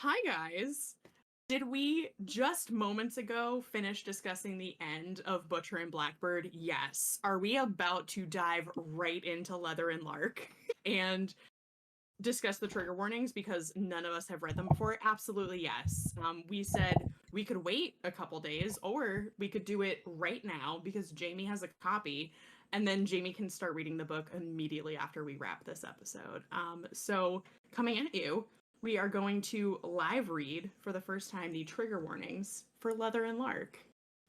Hi, guys. Did we just moments ago finish discussing the end of Butcher and Blackbird? Yes. Are we about to dive right into Leather and Lark and discuss the trigger warnings because none of us have read them before? Absolutely yes. We said we could wait a couple days or we could do it right now because Jamie has a copy and then Jamie can start reading the book immediately after we wrap this episode. So coming at you, we are going to live read for the first time the trigger warnings for Leather and Lark.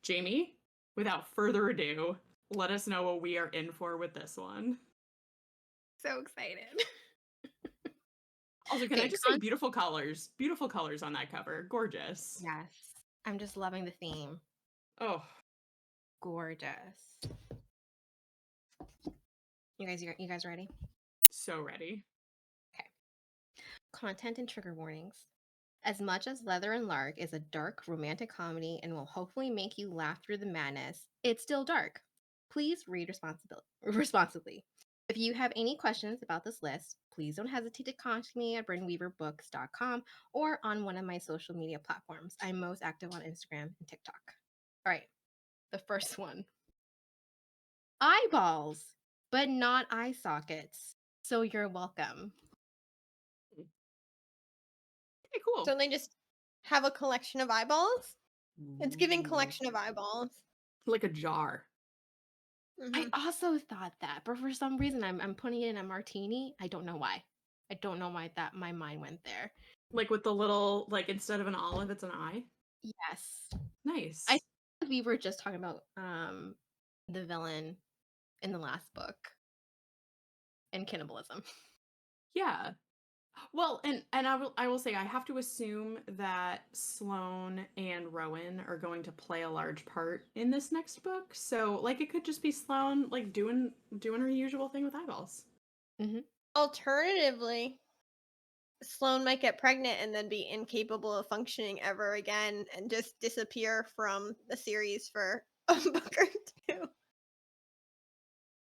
Jamie, without further ado, let us know what we are in for with this one. So excited. Also, can I just say beautiful colors? Beautiful colors on that cover. Gorgeous. Yes. I'm just loving the theme. Oh, Gorgeous. You guys ready? so ready. Okay. Content and trigger warnings. As much as Leather and Lark is a dark romantic comedy and will hopefully make you laugh through the madness, it's still dark. Please read responsibly. If you have any questions about this list, please don't hesitate to contact me at BrynneWeaverBooks.com or on one of my social media platforms. I'm most active on Instagram and TikTok. All right, the first one. Eyeballs, but not eye sockets. So you're welcome. Okay, cool. So they just have a collection of eyeballs? It's giving collection of eyeballs. Like a jar. I also thought that, but for some reason I'm putting it in a martini. I don't know why. I don't know why that my mind went there. Like with the little, like instead of an olive, it's an eye. Yes. Nice. I think we were just talking about the villain in the last book and cannibalism. Yeah. Well, and I will say I have to assume that Sloane and Rowan are going to play a large part in this next book. So like it could just be Sloane like doing her usual thing with eyeballs. Mm-hmm. Alternatively, Sloane might get pregnant and then be incapable of functioning ever again and just disappear from the series for a book or two.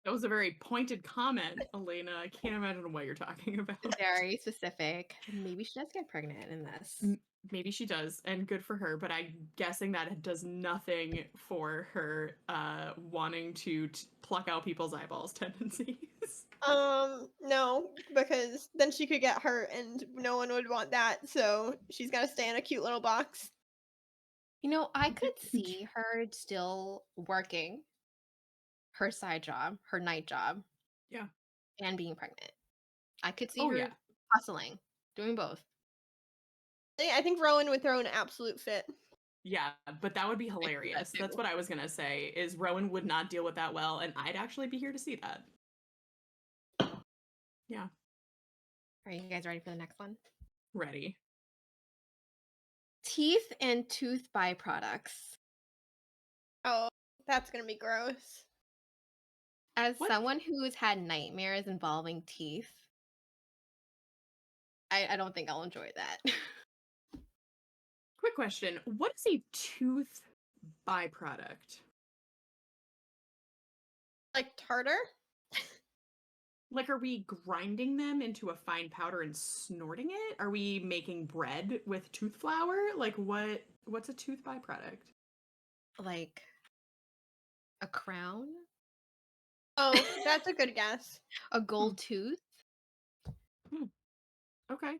That was a very pointed comment, Elena. I can't imagine what you're talking about. Very specific. Maybe she does get pregnant in this. Maybe she does, and good for her, but I'm guessing that it does nothing for her wanting to pluck out people's eyeballs tendencies. No, because then she could get hurt and no one would want that, so she's gotta stay in a cute little box. You know, I could see her still working her side job, her night job. Yeah. And being pregnant. I could see Oh, her yeah. hustling, doing both. I think Rowan would throw an absolute fit. Yeah, but that would be hilarious. That's what I was gonna say, is Rowan would not deal with that well, and I'd actually be here to see that. Yeah. Are you guys ready for the next one? Ready. Teeth and tooth byproducts. Oh, that's gonna be gross. As What? someone who has had nightmares involving teeth, I don't think I'll enjoy that. Quick question. What is a tooth byproduct? Like tartar? Like, are we grinding them into a fine powder and snorting it? Are we making bread with tooth flour? Like, what's a tooth byproduct? Like a crown? Oh, that's a good guess. A gold tooth? Okay.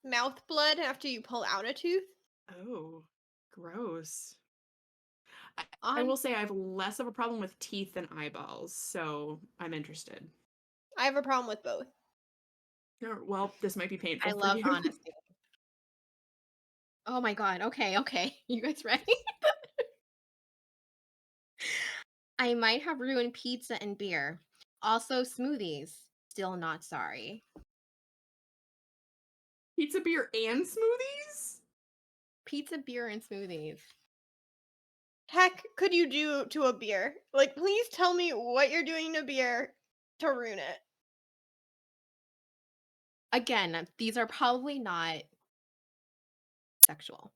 Mouth blood after you pull out a tooth? Oh, gross. I will say I have less of a problem with teeth than eyeballs, so I'm interested. I have a problem with both. Well, this might be painful I for love you. honesty. Oh my god, okay. You guys ready? I might have ruined pizza and beer. Also smoothies. Still not sorry. Pizza, beer, and smoothies? Pizza, beer, and smoothies. Heck could you do to a beer? Like, please tell me what you're doing to beer to ruin it. Again, these are probably not sexual.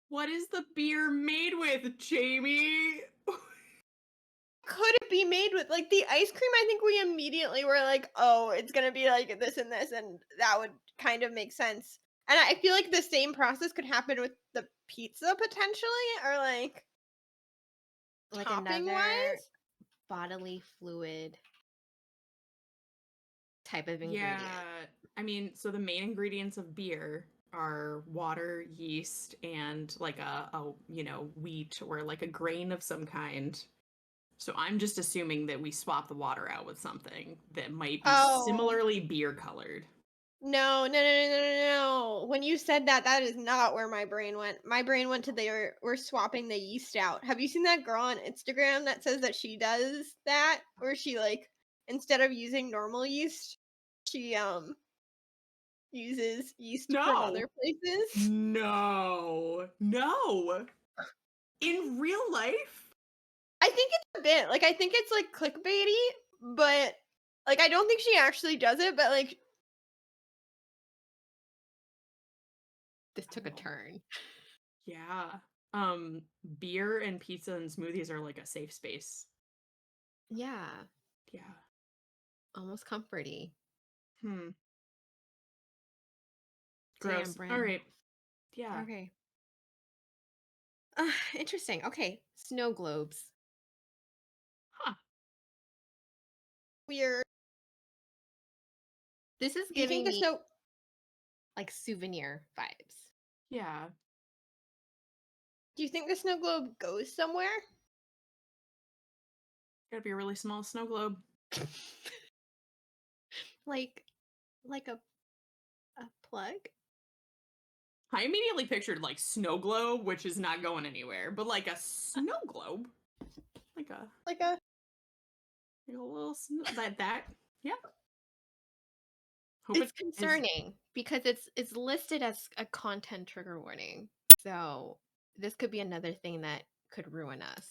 What is the beer made with, Jamie? could it be made with? Like, the ice cream, I think we immediately were like, "Oh, it's gonna be like this and this," and that would kind of make sense. And I feel like the same process could happen with the pizza potentially, or like Like topping another wise. bodily fluid type of ingredient. Yeah. I mean, so the main ingredients of beer are water, yeast, and like a wheat or like a grain of some kind. So I'm just assuming that we swap the water out with something that might be Oh. similarly beer colored. No, no, no, no, no, no, no. When you said that, that is not where my brain went. My brain went to we're swapping the yeast out. Have you seen that girl on Instagram that says that she does that? Where she like instead of using normal yeast, she uses yeast from No. other places. No. No. In real life? I think it's a bit. Like I think it's like clickbaity, but like I don't think she actually does it, but like This took a Oh. turn. Yeah. Beer and pizza and smoothies are like a safe space. Yeah, Yeah. almost comforty. Hmm. Damn, Gross. All Brynne. right. Yeah. Okay. Interesting. Okay, snow globes. Huh. weird. This is Do you think giving the me snow like souvenir vibes. Yeah. do you think the snow globe goes somewhere? Gotta be a really small snow globe. like a plug. I immediately pictured like snow globe, which is not going anywhere, but like a snow globe, like a Like a little that. Yeah. Hope It's it is. concerning because it's listed as a content trigger warning. So this could be another thing that could ruin us.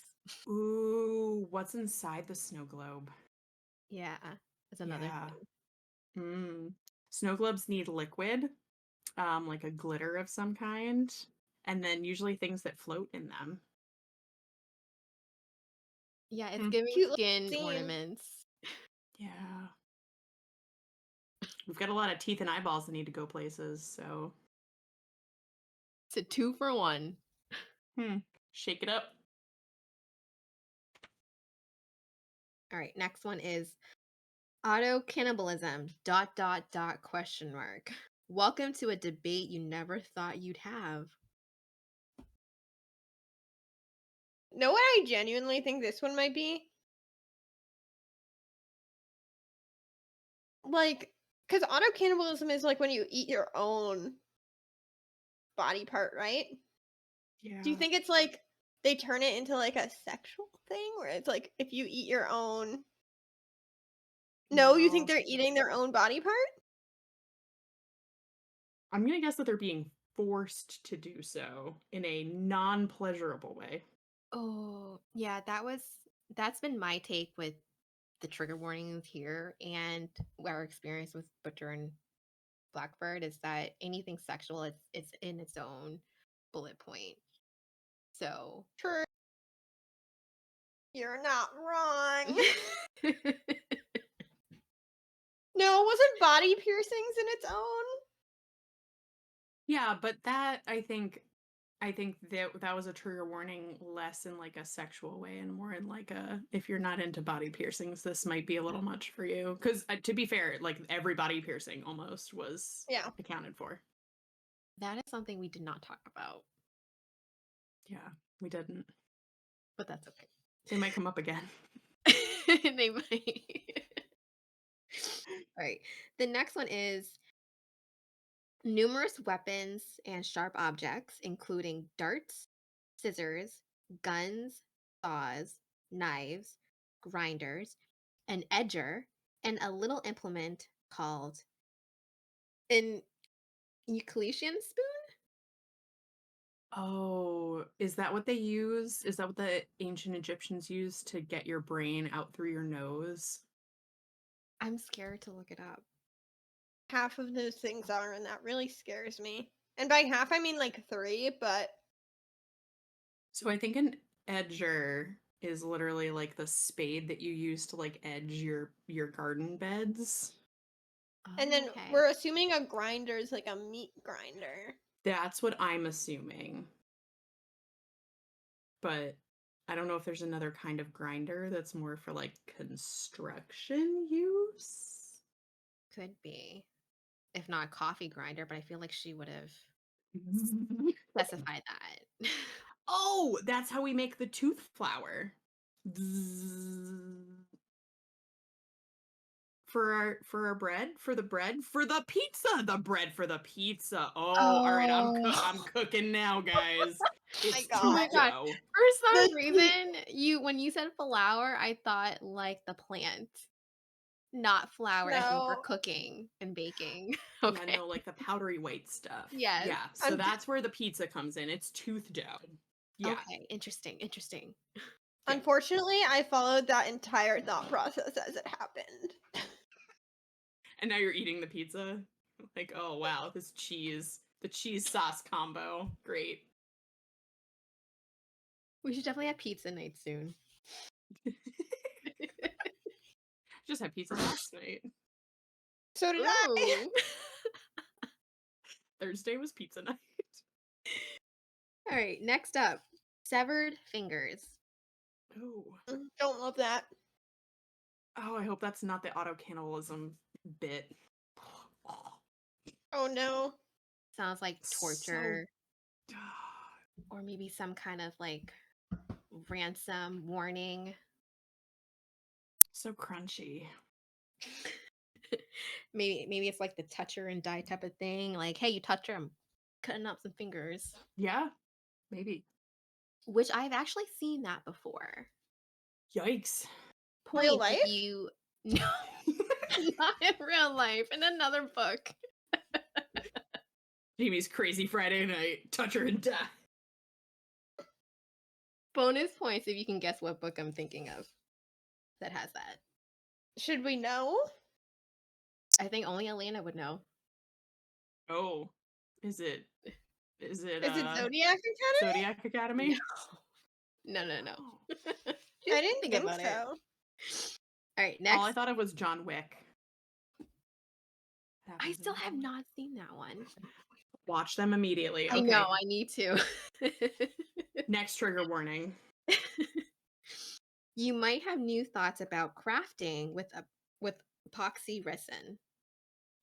Ooh, what's inside the snow globe? Yeah, that's another Yeah. thing. Snow globes need liquid, like a glitter of some kind, and then usually things that float in them. Yeah, it's Hmm. giving cute little skin scene. ornaments. Yeah. We've got a lot of teeth and eyeballs that need to go places, so It's a 2 for 1. shake it up. All right, next one is auto cannibalism. Question mark. Welcome to a debate you never thought you'd have. Know what I genuinely think this one might be? Like, because auto cannibalism is like when you eat your own body part, right? Do you Yeah. think it's like they turn it into like a sexual thing where it's like if you eat your own. No, you think No. they're eating their own body part? I'm gonna guess that they're being forced to do so in a non-pleasurable way. Oh, yeah, that's been my take with the trigger warnings here and our experience with Butcher and Blackbird is that anything sexual it's in its own bullet point. So True. You're not wrong. No, wasn't body piercings in its own? Yeah, but that I think that was a trigger warning less in like a sexual way and more in like a if you're not into body piercings, this might be a little much for you. Because to be fair, like every body piercing almost was Yeah. accounted for. that is something we did not talk about, Yeah, we didn't. but that's okay. They might come up again. They might. All right. The next one is numerous weapons and sharp objects, including darts, scissors, guns, saws, knives, grinders, an edger, and a little implement called an Euclidean spoon. Oh, is that what they use? Is that what the ancient Egyptians used to get your brain out through your nose? I'm scared to look it up. Half of those things are, and that really scares me. And by half, I mean like 3, but So I think an edger is literally like the spade that you use to like edge your garden beds. And then Okay. we're assuming a grinder is like a meat grinder. That's what I'm assuming. But I don't know if there's another kind of grinder that's more for like construction use. Could be. If not a coffee grinder, but I feel like she would have specified that. Oh, that's how we make the tooth flour. For our bread, for the pizza, the bread for the pizza. Oh, all right, I'm cooking now, guys. It's God. Oh my tooth God. dough. For some The reason, when you said flour, I thought like the plant, not flour as in for No. cooking and baking. Yeah, Okay. no, like the powdery white stuff. Yes. Yeah, so Unf- that's where the pizza comes in. It's tooth dough. Yeah. Okay. Interesting. Interesting. Unfortunately, I followed that entire thought process as it happened. And now you're eating the pizza. Like, oh wow, the cheese sauce combo. Great. We should definitely have pizza night soon. Just had pizza last night. So did I. Ooh. Thursday was pizza night. All right. Next up, severed fingers. Oh. Don't love that. Oh, I hope that's not the auto cannibalism bit. Oh no. Sounds like torture, So... or maybe some kind of like ransom warning. So crunchy. Maybe it's like the toucher and die type of thing. Like, hey, you touch her, I'm cutting up some fingers. Yeah, maybe. Which I've actually seen that before. Yikes. Real Points if life? you no, not in real life, in another book. Jamie's crazy Friday night. Touch her and die. Bonus points if you can guess what book I'm thinking of that has that. Should we know? I think only Elena would know. Oh. Is it Is it Zodiac Academy? Zodiac Academy? No. Oh. I didn't think about so. it. All right, next. All I thought of was John Wick. I still have not seen that one. Watch them immediately. I Okay. know, I need to. Next trigger warning. You might have new thoughts about crafting with epoxy resin.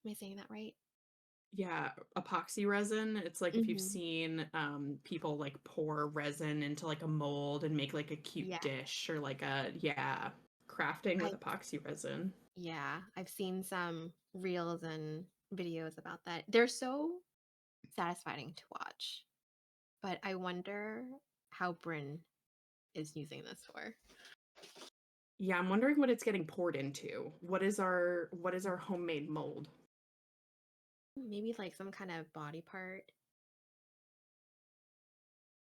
Am I saying that right? Yeah, epoxy resin. It's like if you've Mhm. seen people like pour resin into like a mold and make like a cute Yeah. dish or like crafting with epoxy resin. Yeah, I've seen some reels and videos about that. They're so satisfying to watch. But I wonder how Brynne is using this for. Yeah, I'm wondering what it's getting poured into. What is our homemade mold? Maybe like some kind of body part.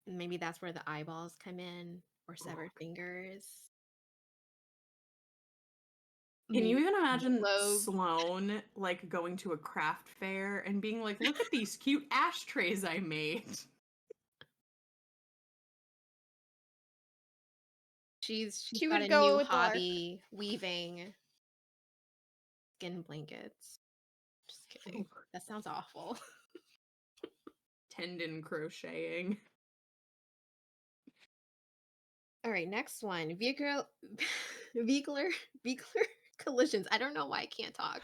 Maybe that's where the eyeballs come in, or severed fingers. Can you Maybe even imagine globe. Sloane like going to a craft fair and being like, "Look at these cute ashtrays I made." She's She got would a go new with the Lark. hobby, weaving skin blankets. Just kidding. That sounds awful. Tendon crocheting. All right, next one. Vehicular collisions. I don't know why I can't talk.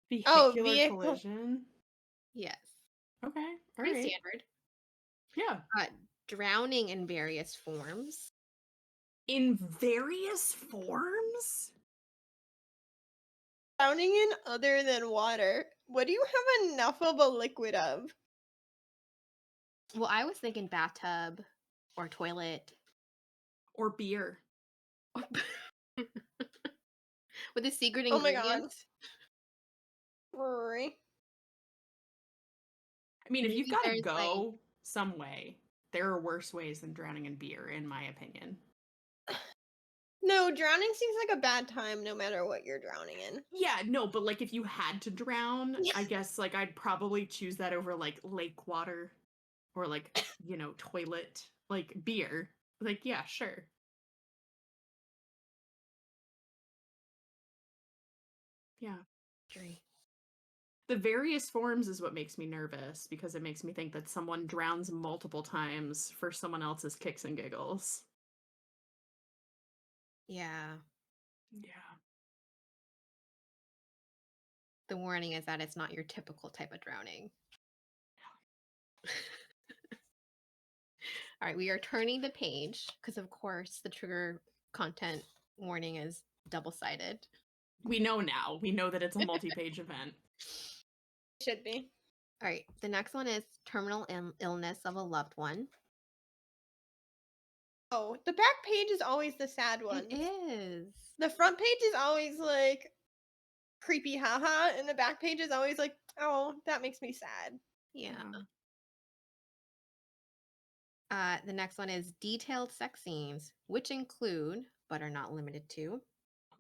Vehicular vehicle. collision. Yes. Okay, all Pretty right. standard. Yeah. Drowning in various forms. In various forms? Drowning in other than water. What do you have enough of a liquid of? Well, I was thinking bathtub or toilet. Or beer. With a secret Oh my ingredient. god. Rory. I mean, if you've Maybe got to there's, like- go some way, there are worse ways than drowning in beer, in my opinion. No, drowning seems like a bad time no matter what you're drowning in. Yeah, no, but like if you had to drown, I guess like I'd probably choose that over like lake water or like, toilet, like beer. Like, yeah, sure. Yeah. Dre. The various forms is what makes me nervous because it makes me think that someone drowns multiple times for someone else's kicks and giggles. Yeah. Yeah. The warning is that it's not your typical type of drowning. All right, we are turning the page because, of course, the trigger content warning is double-sided. We know now. We know that it's a multi-page event. Should be. All right, the next one is terminal illness of a loved one. Oh, the back page is always the sad one. It is. The front page is always like creepy haha, and the back page is always like, oh, that makes me sad. Yeah. The next one is detailed sex scenes, which include, but are not limited to,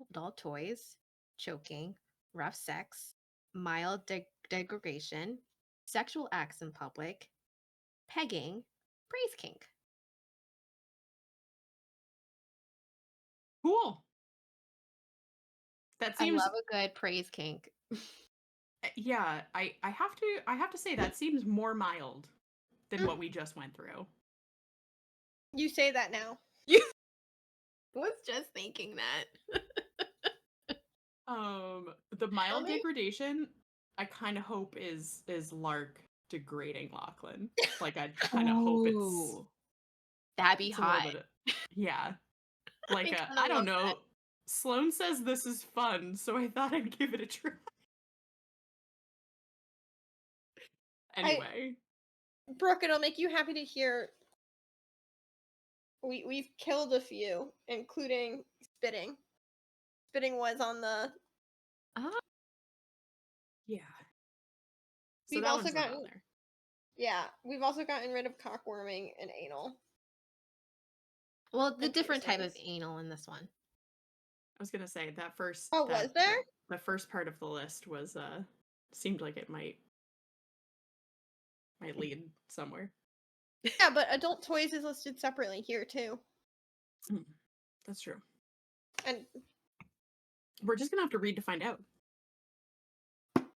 adult toys, choking, rough sex, mild degradation, sexual acts in public, pegging, praise kink. Cool. That I seems love a good praise kink. yeah, I have to say that seems more mild than what we just went through. You say that now. Was just thinking that. The mild me? degradation, I kind of hope is Lark degrading Lachlan. Like I kind of hope it's That'd be a little hot. bit of, yeah. Like kinda I don't love know. that. Sloan says this is fun, so I thought I'd give it a try. Anyway, Brooke, it'll make you happy to hear we've killed a few, including spitting. Spitting was on the Ah, yeah. So We've that also one's not on gotten- there. yeah, we've also gotten rid of cockworming and anal. well, the And different type of piercings. anal in this one. I was gonna say that first. Oh, was there? The first part of the list was seemed like it might lead somewhere. Yeah, but adult toys is listed separately here too. That's true. And We're just gonna have to read to find out. Don't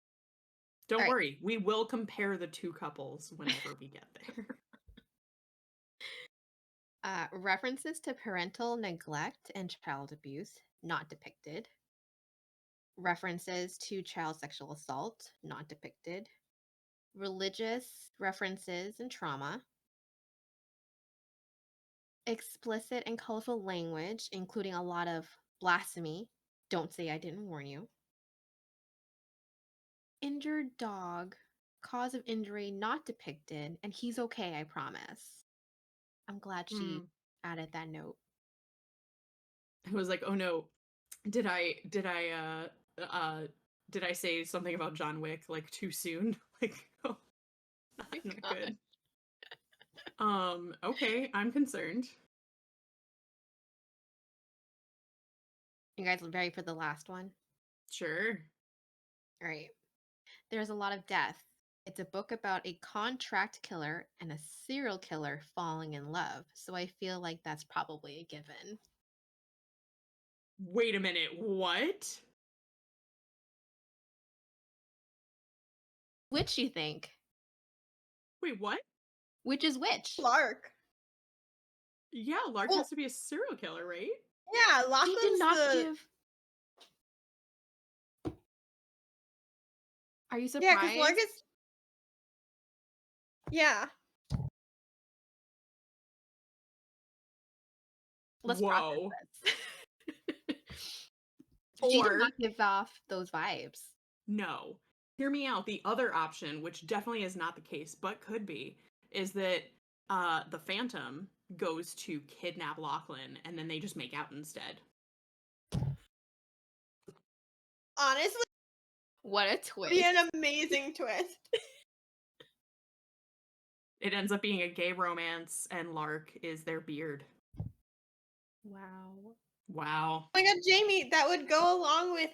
All right. worry, we will compare the two couples whenever we get there. References to parental neglect and child abuse, not depicted. References to child sexual assault, not depicted. Religious references and trauma. Explicit and colorful language, including a lot of blasphemy. Don't say I didn't warn you. Injured dog, cause of injury not depicted, and he's okay, I promise. I'm glad she added that note. I was like, oh no, did I say something about John Wick like too soon? Like, oh, not good. Okay, I'm concerned. You guys ready for the last one? Sure. All right. There's a lot of death. It's a book about a contract killer and a serial killer falling in love. So I feel like that's probably a given. Wait a minute, what? Which you think? Wait, what? Which is which? Lark. Yeah, Lark Well- has to be a serial killer, right? Yeah, He Lachlan's did not the give. Are you yeah, surprised? because Lark is yeah. Let's Whoa. process this. She did Or not give off those vibes. no. Hear me out. The other option, which definitely is not the case, but could be, is that the Phantom goes to kidnap Lachlan and then they just make out instead. Honestly, What a it'd twist. be an amazing twist. It ends up being a gay romance and Lark is their beard. Wow. Wow. Oh my god, Jamie, that would go along with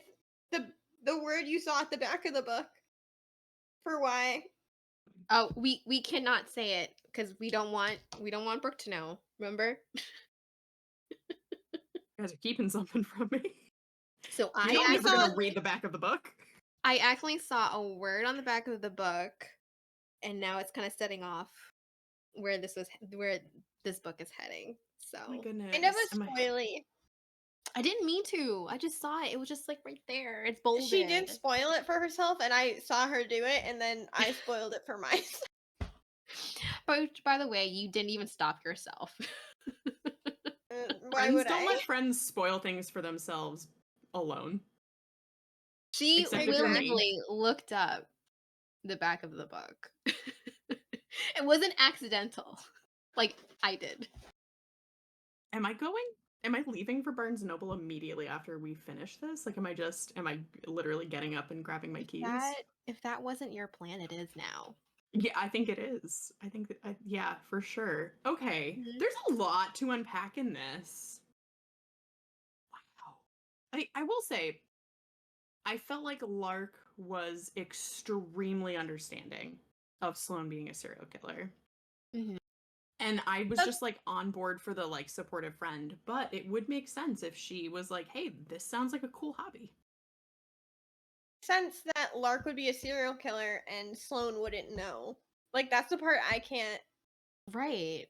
the word you saw at the back of the book. For why? Oh, we cannot say it because we don't want Brooke to know. Remember? You guys are keeping something from me. So You know I'm I never saw gonna it- read the back of the book. I actually saw a word on the back of the book, and now it's kind of setting off where this book is heading. Oh my So goodness. kind of a Am I- spoily. I didn't mean to. I just saw it. It was just like right there. It's She did bolded. spoil it for herself, and I saw her do it, and then I spoiled it for myself. But by the way, you didn't even stop yourself. Why Friends would don't I? let friends spoil things for themselves alone. She Except if you're me. willingly looked up the back of the book. It wasn't accidental, like I did. Am I leaving for Barnes and Noble immediately after we finish this? Like, am I literally getting up and grabbing my keys? If that wasn't your plan, it is now. Yeah, I think it is. I think that, yeah, for sure. Okay. Mhm. There's a lot to unpack in this. Wow. I will say, I felt like Lark was extremely understanding of Sloane being a serial killer. Mhm. And I was That's- just like on board for the like supportive friend, but it would make sense if she was like, hey, this sounds like a cool hobby. Sense that Lark would be a serial killer and Sloane wouldn't know. Like that's the part I can't. Right.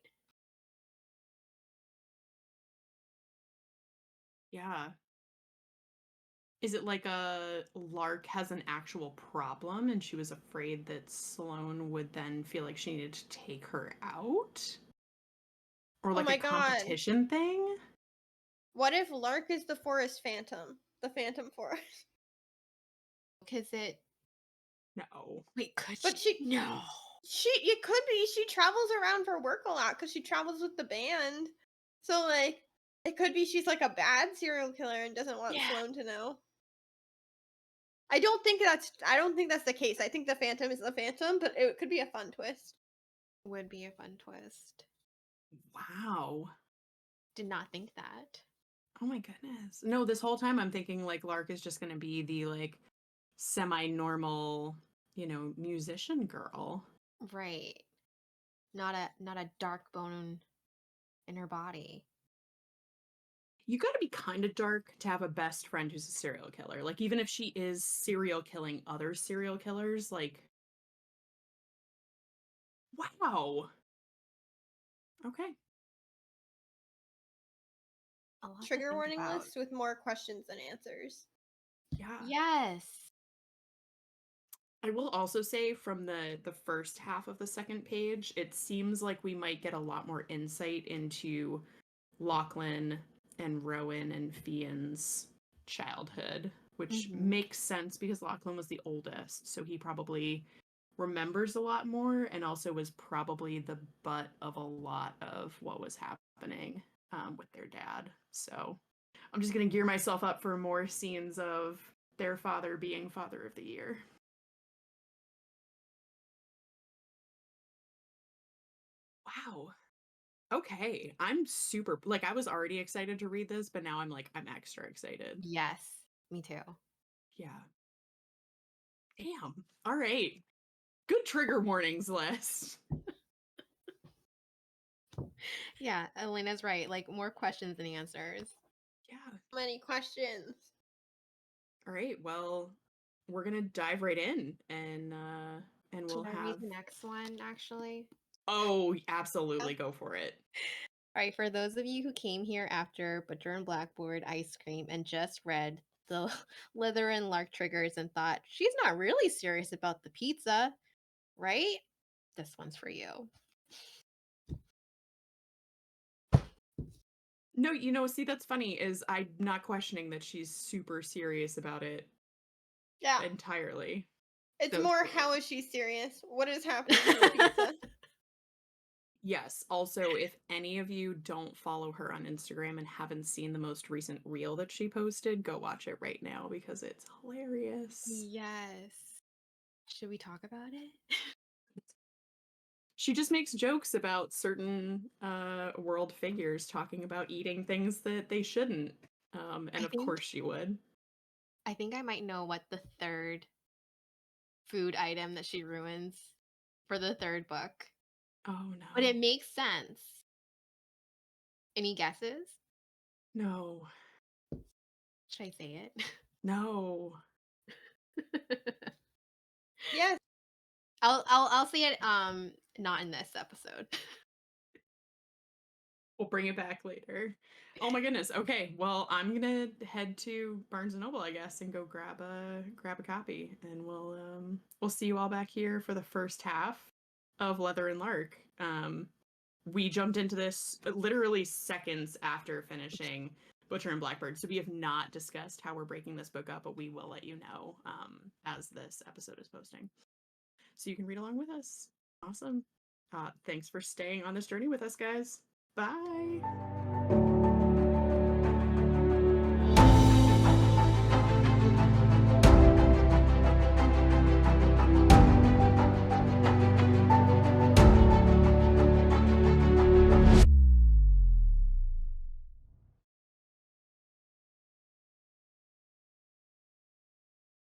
Yeah. Is it like a Lark has an actual problem and she was afraid that Sloane would then feel like she needed to take her out? Or Oh like my a god. competition thing? What if Lark is the forest phantom? The phantom forest. Because it. No. Wait, could But she? No. it could be she travels around for work a lot because she travels with the band. So like it could be she's like a bad serial killer and doesn't want Yeah. Sloane to know. I don't think that's the case. I think the phantom is the phantom, but it could be a fun twist. Would be a fun twist. Wow. Did not think that. Oh my goodness. No, this whole time I'm thinking like Lark is just going to be the like semi-normal, musician girl. Right. Not a dark bone in her body. You got to be kind of dark to have a best friend who's a serial killer. Like even if she is serial killing other serial killers, like wow. Okay. A lot to Trigger think warning about. list with more questions than answers. Yeah. Yes. I will also say from the first half of the second page, it seems like we might get a lot more insight into Lachlan and Rowan and Fionn's childhood, which Mhm. makes sense because Lachlan was the oldest, so he probably remembers a lot more and also was probably the butt of a lot of what was happening with their dad. So I'm just going to gear myself up for more scenes of their father being Father of the Year. Wow. Okay. I'm super like I was already excited to read this, but now I'm extra excited. Yes. Me too. Yeah. Damn. All right. Good trigger warnings list. Yeah, Elena's right. Like more questions than answers. Yeah. Many questions. All right. Well, we're gonna dive right in and we'll Should I read have the next one actually? oh absolutely go for it. All right, for those of you who came here after Butcher and Blackboard Ice Cream and just read the Leather and Lark triggers and thought, she's not really serious about the pizza, right? This one's for you. No, see that's funny is I'm not questioning that she's super serious about it Yeah. entirely. It's That was more great. how is she serious? What is happening to the pizza? Yes. Also, if any of you don't follow her on Instagram and haven't seen the most recent reel that she posted, go watch it right now because it's hilarious. Yes. Should we talk about it? She just makes jokes about certain world figures talking about eating things that they shouldn't. And of course she would. I think I might know what the third food item that she ruins for the third book. Oh no. But it makes sense. Any guesses? No. Should I say it? No. Yes. I'll say it not in this episode. We'll bring it back later. Oh my goodness. Okay, well, I'm gonna head to Barnes and Noble, I guess, and go grab a copy, and we'll see you all back here for the first half of Leather and Lark. We jumped into this literally seconds after finishing Butcher and Blackbird, so we have not discussed how we're breaking this book up, but we will let you know as this episode is posting, so you can read along with us. Awesome. Thanks for staying on this journey with us, guys. Bye.